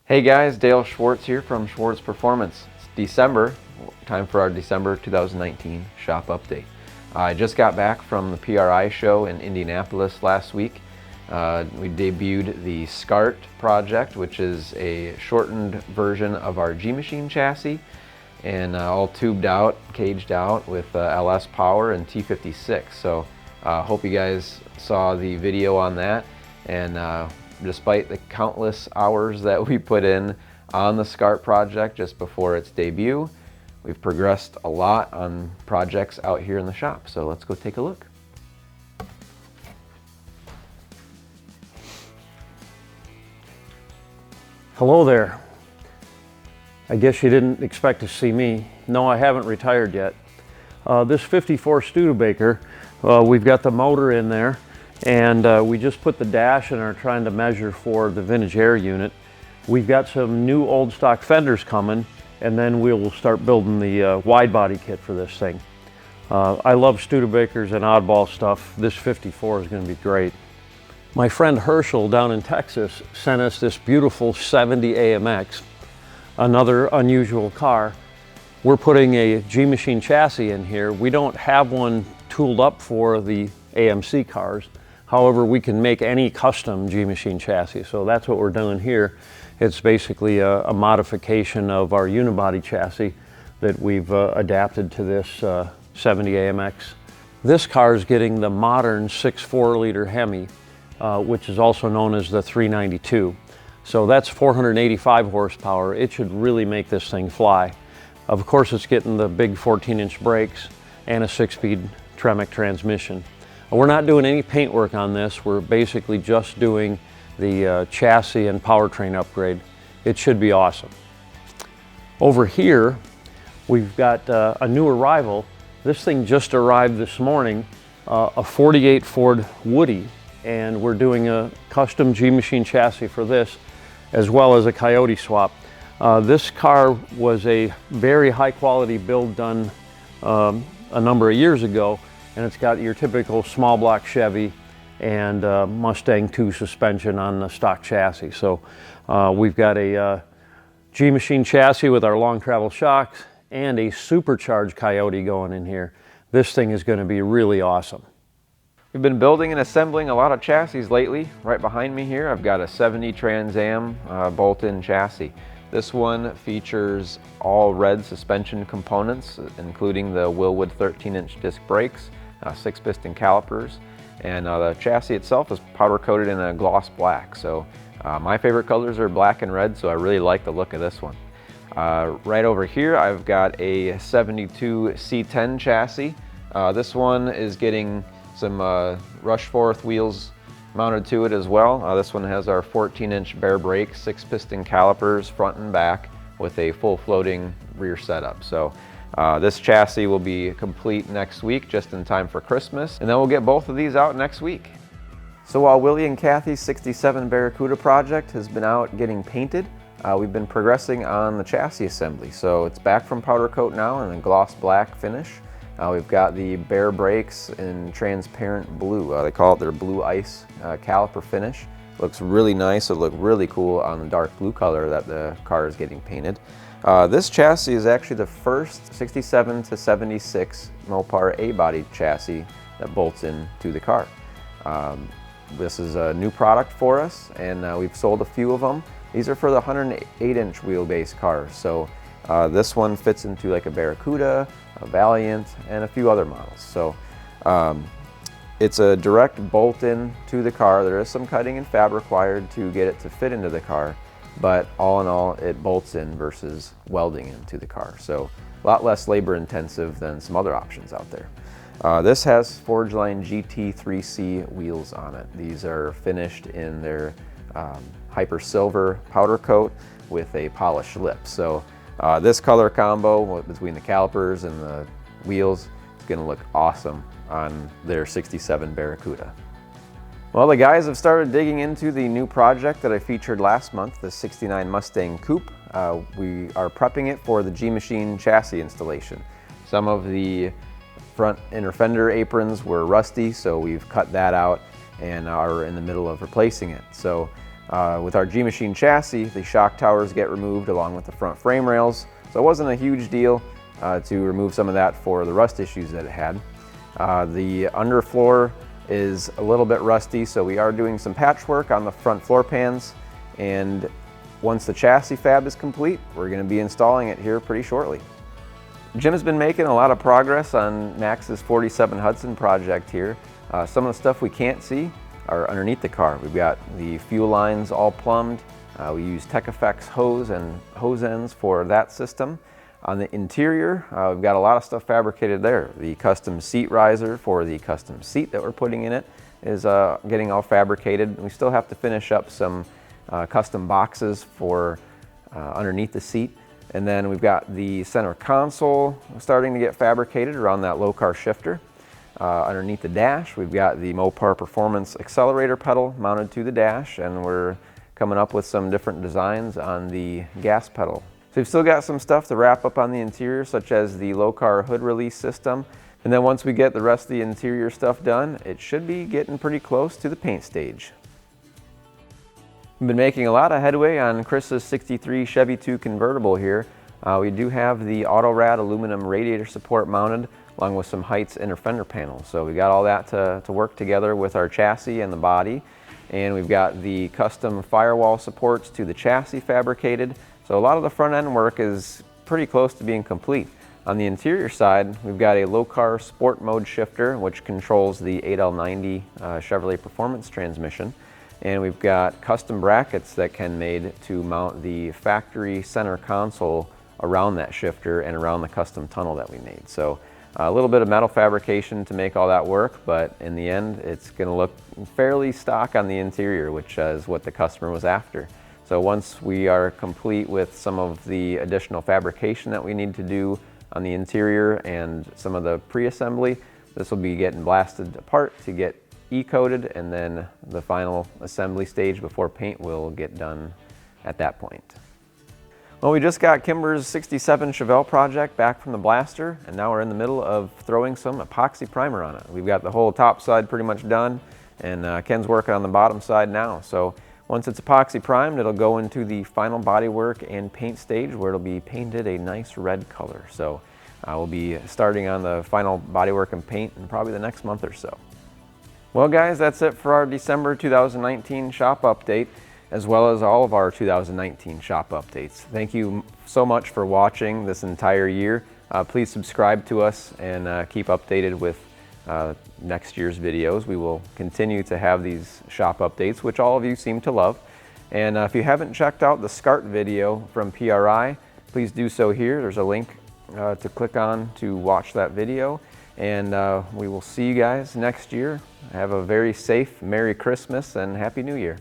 Hey guys, Dale Schwartz here from Schwartz Performance. It's December, time for our December 2019 shop update. I just got back from the PRI show in Indianapolis last week. We debuted the Skart project, which is a shortened version of our G-Machine chassis, and all tubed out, caged out with LS power and T56. So hope you guys saw the video on that. And despite the countless hours that we put in on the Skart project just before its debut, we've progressed a lot on projects out here in the shop. So let's go take a look. Hello there. I guess you didn't expect to see me. No, I haven't retired yet. This 54 Studebaker, we've got the motor in there, and we just put the dash and are trying to measure for the vintage air unit. We've got some new old stock fenders coming, and then we'll start building the wide body kit for this thing. I love Studebakers and oddball stuff. This 54 is going to be great. My friend Herschel down in Texas sent us this beautiful 70 AMX, another unusual car. We're putting a G-Machine chassis in here. We don't have one tooled up for the AMC cars. However, we can make any custom G-Machine chassis, so that's what we're doing here. It's basically a modification of our unibody chassis that we've adapted to this 70 AMX. This car is getting the modern 6.4 liter Hemi, which is also known as the 392. So that's 485 horsepower. It should really make this thing fly. Of course, it's getting the big 14-inch brakes and a 6-speed Tremec transmission. We're not doing any paint work on this. We're basically just doing the chassis and powertrain upgrade. It should be awesome. Over here, we've got a new arrival. This thing just arrived this morning, a 48 Ford Woody, and we're doing a custom G-Machine chassis for this, as well as a Coyote swap. This car was a very high quality build done a number of years ago, and it's got your typical small block Chevy and Mustang II suspension on the stock chassis. So we've got a G-Machine chassis with our long travel shocks and a supercharged Coyote going in here. This thing is going to be really awesome. We've been building and assembling a lot of chassis lately. Right behind me here, I've got a 70 Trans Am bolt-in chassis. This one features all red suspension components, including the Wilwood 13-inch disc brakes, 6-piston calipers, and the chassis itself is powder coated in a gloss black. So my favorite colors are black and red, so I really like the look of this one. Right over here, I've got a 72 C10 chassis. This one is getting some Rushforth wheels mounted to it as well. This one has our 14-inch bare brake, 6-piston calipers front and back with a full floating rear setup. So this chassis will be complete next week, just in time for Christmas, and then we'll get both of these out next week. So while Willie and Kathy's 67 Barracuda project has been out getting painted, we've been progressing on the chassis assembly. So it's back from powder coat now in a gloss black finish. We've got the bare brakes in transparent blue. They call it their blue ice caliper finish. Looks really nice. It'll look really cool on the dark blue color that the car is getting painted. This chassis is actually the first 67 to 76 Mopar A-body chassis that bolts into the car. This is a new product for us, and we've sold a few of them. These are for the 108-inch wheelbase cars. So this one fits into like a Barracuda, a Valiant, and a few other models. So it's a direct bolt-in to the car. There is some cutting and fab required to get it to fit into the car, but all in all, it bolts in versus welding into the car. So a lot less labor intensive than some other options out there. This has Forgeline GT3C wheels on it. These are finished in their Hyper Silver powder coat with a polished lip. So this color combo between the calipers and the wheels is going to look awesome on their 67 Barracuda. Well, the guys have started digging into the new project that I featured last month, the 69 Mustang Coupe. We are prepping it for the G-Machine chassis installation. Some of the front inner fender aprons were rusty, so we've cut that out and are in the middle of replacing it. So With our G-Machine chassis, the shock towers get removed along with the front frame rails, so it wasn't a huge deal to remove some of that for the rust issues that it had. The underfloor is a little bit rusty, so we are doing some patchwork on the front floor pans, and once the chassis fab is complete, we're going to be installing it here pretty shortly. Jim has been making a lot of progress on Max's 47 Hudson project here. Some of the stuff we can't see are underneath the car. We've got the fuel lines all plumbed. We use Tech Effects hose and hose ends for that system. On the interior, we've got a lot of stuff fabricated there. The custom seat riser for the custom seat that we're putting in it is getting all fabricated. We still have to finish up some custom boxes for underneath the seat. And then we've got the center console starting to get fabricated around that low car shifter. Underneath the dash, we've got the Mopar Performance accelerator pedal mounted to the dash, and we're coming up with some different designs on the gas pedal. So we've still got some stuff to wrap up on the interior, such as the low car hood release system. And then once we get the rest of the interior stuff done, it should be getting pretty close to the paint stage. We've been making a lot of headway on Chris's 63 Chevy II convertible here. We do have the Autorad aluminum radiator support mounted, along with some Heights inner fender panels. So we got all that to work together with our chassis and the body. And we've got the custom firewall supports to the chassis fabricated. So a lot of the front end work is pretty close to being complete. On the interior side, we've got a low car sport mode shifter, which controls the 8L90 Chevrolet Performance transmission. And we've got custom brackets that can made to mount the factory center console around that shifter and around the custom tunnel that we made. So a little bit of metal fabrication to make all that work, but in the end, it's going to look fairly stock on the interior, which is what the customer was after. So once we are complete with some of the additional fabrication that we need to do on the interior and some of the pre-assembly, this will be getting blasted apart to get E-coated, and then the final assembly stage before paint will get done at that point. Well, we just got Kimber's 67 Chevelle project back from the blaster, and now we're in the middle of throwing some epoxy primer on it. We've got the whole top side pretty much done, and Ken's working on the bottom side now. So once it's epoxy primed, it'll go into the final bodywork and paint stage, where it'll be painted a nice red color. So we'll be starting on the final bodywork and paint in probably the next month or so. Well guys, that's it for our December 2019 shop update, as well as all of our 2019 shop updates. Thank you so much for watching this entire year. Please subscribe to us and keep updated with next year's videos. We will continue to have these shop updates, which all of you seem to love. And if you haven't checked out the Skart video from PRI, please do so here. There's a link to click on to watch that video. And we will see you guys next year. Have a very safe Merry Christmas and Happy New Year.